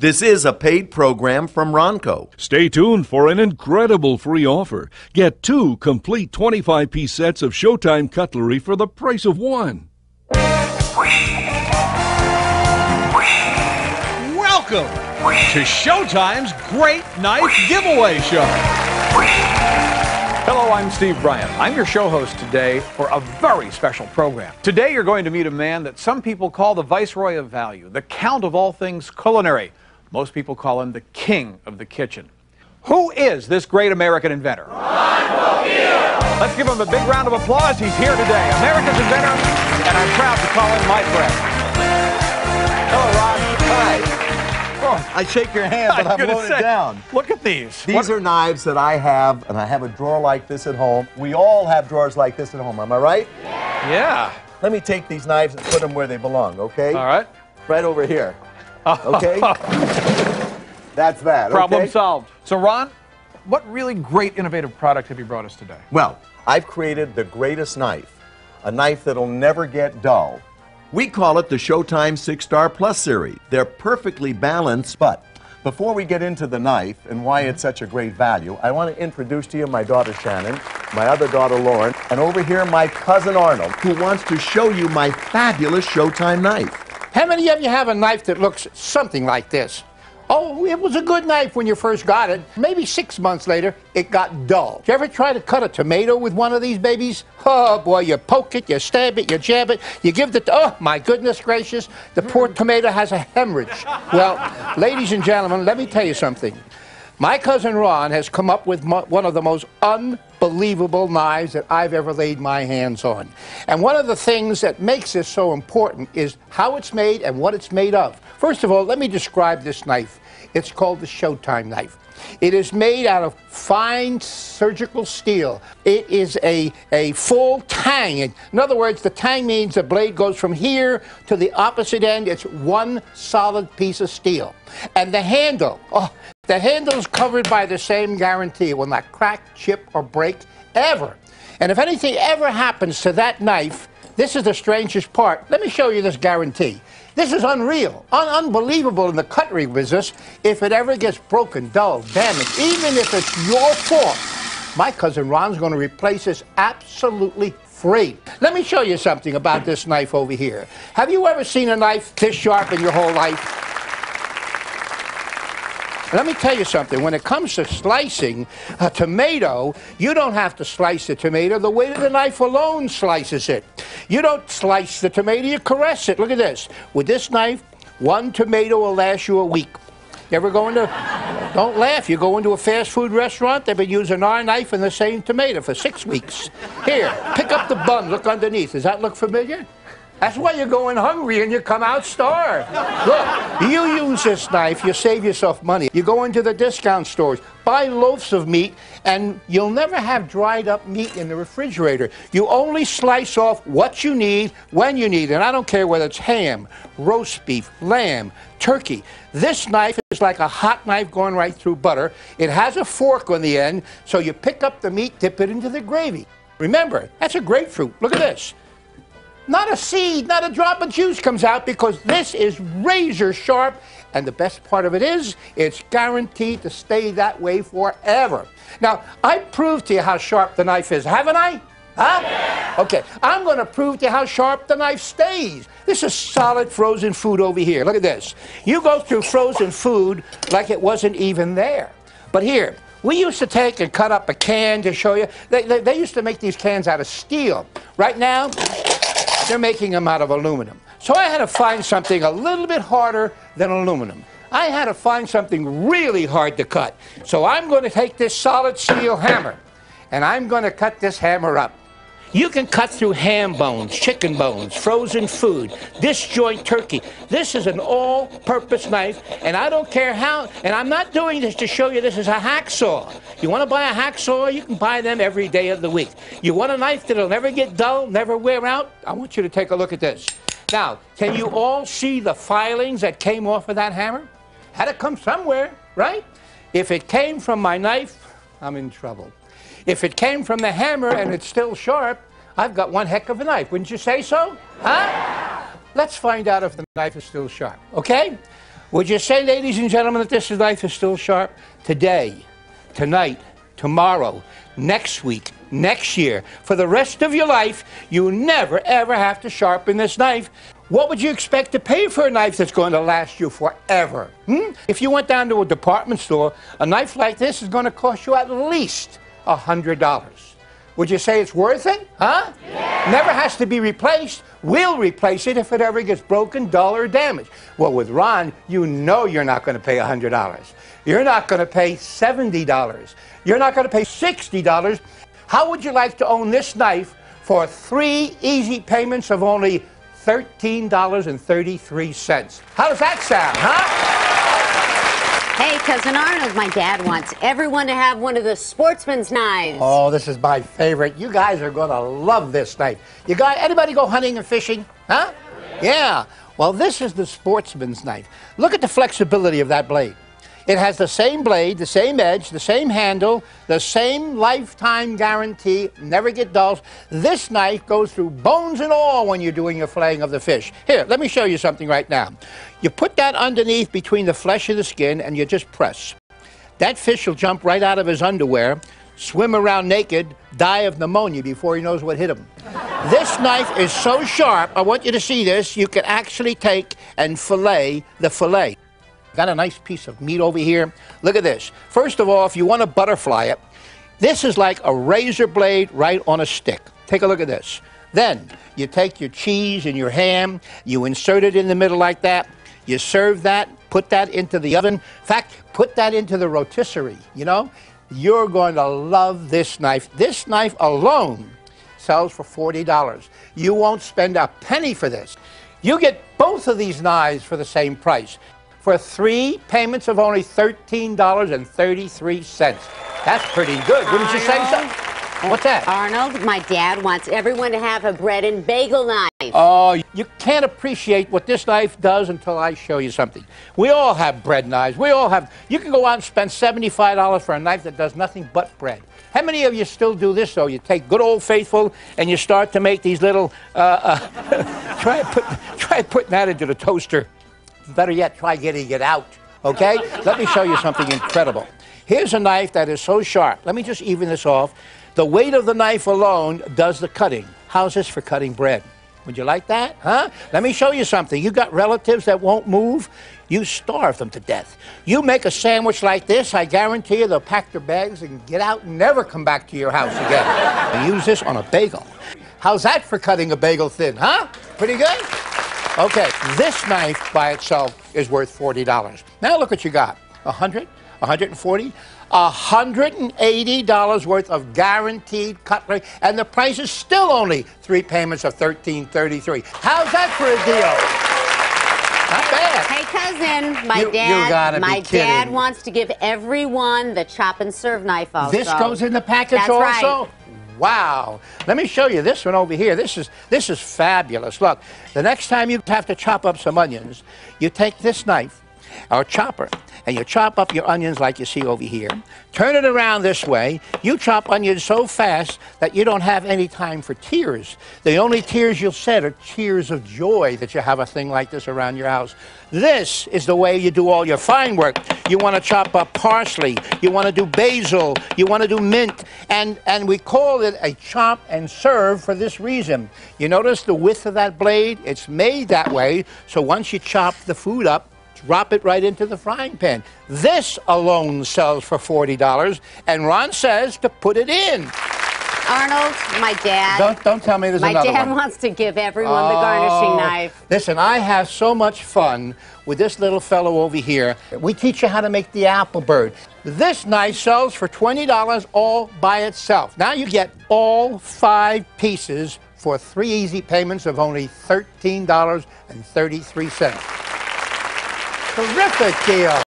This is a paid program from Ronco. Stay tuned for an incredible free offer. Get 2 complete 25-piece sets of Showtime cutlery for the price of 1. Welcome to Showtime's Great Knife Giveaway Show. Hello, I'm Steve Bryant. I'm your show host today for a very special program. Today you're going to meet a man that some people call the Viceroy of Value, the Count of all things culinary. Most people call him the King of the Kitchen. Who is this great American inventor? Ronco! Let's give him a big round of applause. He's here today, America's inventor, and I'm proud to call him my friend. Hello, Ron. Hi. Oh, I shake your hand, but I'm loaded down. Look at these. These are knives that I have, and I have a drawer like this at home. We all have drawers like this at home, am I right? Yeah. Let me take these knives and put them where they belong, okay? All right. Right over here. Okay? That's that, okay? Problem solved. So, Ron, what really great innovative product have you brought us today? Well, I've created the greatest knife, a knife that'll never get dull. We call it the Showtime 6-Star Plus series. They're perfectly balanced, but before we get into the knife and why it's such a great value, I want to introduce to you my daughter Shannon, my other daughter Lauren, and over here my cousin Arnold, who wants to show you my fabulous Showtime knife. How many of you have a knife that looks something like this? Oh, it was a good knife when you first got it. Maybe 6 months later, it got dull. Did you ever try to cut a tomato with one of these babies? Oh, boy, you poke it, you stab it, you jab it, you give the... Oh, my goodness gracious, the poor tomato has a hemorrhage. Well, ladies and gentlemen, let me tell you something. My cousin Ron has come up with one of the most unbelievable knives that I've ever laid my hands on. And one of the things that makes this so important is how it's made and what it's made of. First of all, let me describe this knife. It's called the Showtime knife. It is made out of fine surgical steel. It is a full tang. In other words, the tang means the blade goes from here to the opposite end. It's one solid piece of steel. And the handle, the handle is covered by the same guarantee. It will not crack, chip, or break ever. And if anything ever happens to that knife, this is the strangest part. Let me show you this guarantee. This is unreal, unbelievable in the cutlery business. If it ever gets broken, dull, damaged, even if it's your fault, my cousin Ron's going to replace this absolutely free. Let me show you something about this knife over here. Have you ever seen a knife this sharp in your whole life? Let me tell you something. When it comes to slicing a tomato, you don't have to slice the tomato. The weight of the knife alone slices it. You don't slice the tomato, you caress it. Look at this. With this knife, one tomato will last you a week. You ever go into, don't laugh, you go into a fast food restaurant, they've been using our knife and the same tomato for 6 weeks. Here, pick up the bun, look underneath. Does that look familiar? That's why you go in hungry and you come out starved. Look, you use this knife, you save yourself money. You go into the discount stores, buy loaves of meat, and you'll never have dried up meat in the refrigerator. You only slice off what you need, when you need it. And I don't care whether it's ham, roast beef, lamb, turkey. This knife is like a hot knife going right through butter. It has a fork on the end, so you pick up the meat, dip it into the gravy. Remember, that's a grapefruit. Look at this. Not a seed, not a drop of juice comes out because this is razor sharp. And the best part of it is, it's guaranteed to stay that way forever. Now, I proved to you how sharp the knife is, haven't I? Huh? Yeah. Okay, I'm going to prove to you how sharp the knife stays. This is solid frozen food over here. Look at this. You go through frozen food like it wasn't even there. But here, we used to take and cut up a can to show you. They used to make these cans out of steel. Right now, they're making them out of aluminum. So I had to find something a little bit harder than aluminum. I had to find something really hard to cut. So I'm going to take this solid steel hammer, and I'm going to cut this hammer up. You can cut through ham bones, chicken bones, frozen food, disjoint turkey. This is an all-purpose knife, and I don't care how, and I'm not doing this to show you this is a hacksaw. You want to buy a hacksaw, you can buy them every day of the week. You want a knife that'll never get dull, never wear out? I want you to take a look at this. Now, can you all see the filings that came off of that hammer? Had to come somewhere, right? If it came from my knife, I'm in trouble. If it came from the hammer and it's still sharp, I've got one heck of a knife. Wouldn't you say so? Huh? Let's find out if the knife is still sharp, okay? Would you say, ladies and gentlemen, that this knife is still sharp? Today, tonight, tomorrow, next week, next year, for the rest of your life, you never ever have to sharpen this knife. What would you expect to pay for a knife that's going to last you forever? If you went down to a department store, a knife like this is going to cost you at least $100. Would you say it's worth it? Huh? Yeah. Never has to be replaced. We'll replace it if it ever gets broken, dull, or damaged. Well, with Ron, you know you're not going to pay $100. You're not going to pay $70. You're not going to pay $60. How would you like to own this knife for 3 easy payments of only $13.33? How does that sound, huh? Hey, Cousin Arnold, my dad wants everyone to have one of the sportsman's knives. Oh, this is my favorite. You guys are going to love this knife. You guys, anybody go hunting and fishing? Huh? Yeah. Well, this is the sportsman's knife. Look at the flexibility of that blade. It has the same blade, the same edge, the same handle, the same lifetime guarantee, never get dull. This knife goes through bones and all when you're doing your filleting of the fish. Here, let me show you something right now. You put that underneath between the flesh and the skin and you just press. That fish will jump right out of his underwear, swim around naked, die of pneumonia before he knows what hit him. This knife is so sharp, I want you to see this, you can actually take and fillet the fillet. Got a nice piece of meat over here. Look at this. First of all, if you want to butterfly it, this is like a razor blade right on a stick. Take a look at this. Then you take your cheese and your ham, you insert it in the middle like that, you serve that, put that into the oven. In fact, put that into the rotisserie, you know. You're going to love this knife. This knife alone sells for $40. You won't spend a penny for this. You get both of these knives for the same price, for 3 payments of only $13.33. That's pretty good. Wouldn't you say so? What's that? Arnold, my dad wants everyone to have a bread and bagel knife. Oh, you can't appreciate what this knife does until I show you something. We all have bread knives. We all have. You can go out and spend $75 for a knife that does nothing but bread. How many of you still do this, though? You take good old faithful and you start to make these little, try putting that into the toaster. Better yet, try getting it out, okay? Let me show you something incredible. Here's a knife that is so sharp. Let me just even this off. The weight of the knife alone does the cutting. How's this for cutting bread? Would you like that, huh? Let me show you something. You got relatives that won't move? You starve them to death. You make a sandwich like this, I guarantee you they'll pack their bags and get out and never come back to your house again. And use this on a bagel. How's that for cutting a bagel thin, huh? Pretty good? Okay, this knife by itself is worth $40. Now look what you got. 100, 140, $180 worth of guaranteed cutlery, and the price is still only 3 payments of $13.33. How's that for a deal? Not bad. Hey, cousin, You gotta be kidding. dad wants to give everyone the chop and serve knife also. This goes in the package That's also? Right. Wow. Let me show you this one over here. This is fabulous. Look, the next time you have to chop up some onions, you take this knife or chopper and you chop up your onions like you see over here. Turn it around this way. You chop onions so fast that you don't have any time for tears. The only tears you'll shed are tears of joy that you have a thing like this around your house. This is the way you do all your fine work. You want to chop up parsley, you want to do basil, you want to do mint, and we call it a chop and serve for this reason. You notice the width of that blade? It's made that way, so once you chop the food up, drop it right into the frying pan. This alone sells for $40, and Ron says to put it in. Arnold, my dad. Don't tell me there's another one. My dad wants to give everyone the garnishing knife. Listen, I have so much fun with this little fellow over here. We teach you how to make the apple bird. This knife sells for $20 all by itself. Now you get all 5 pieces for 3 easy payments of only $13.33. Terrific deal.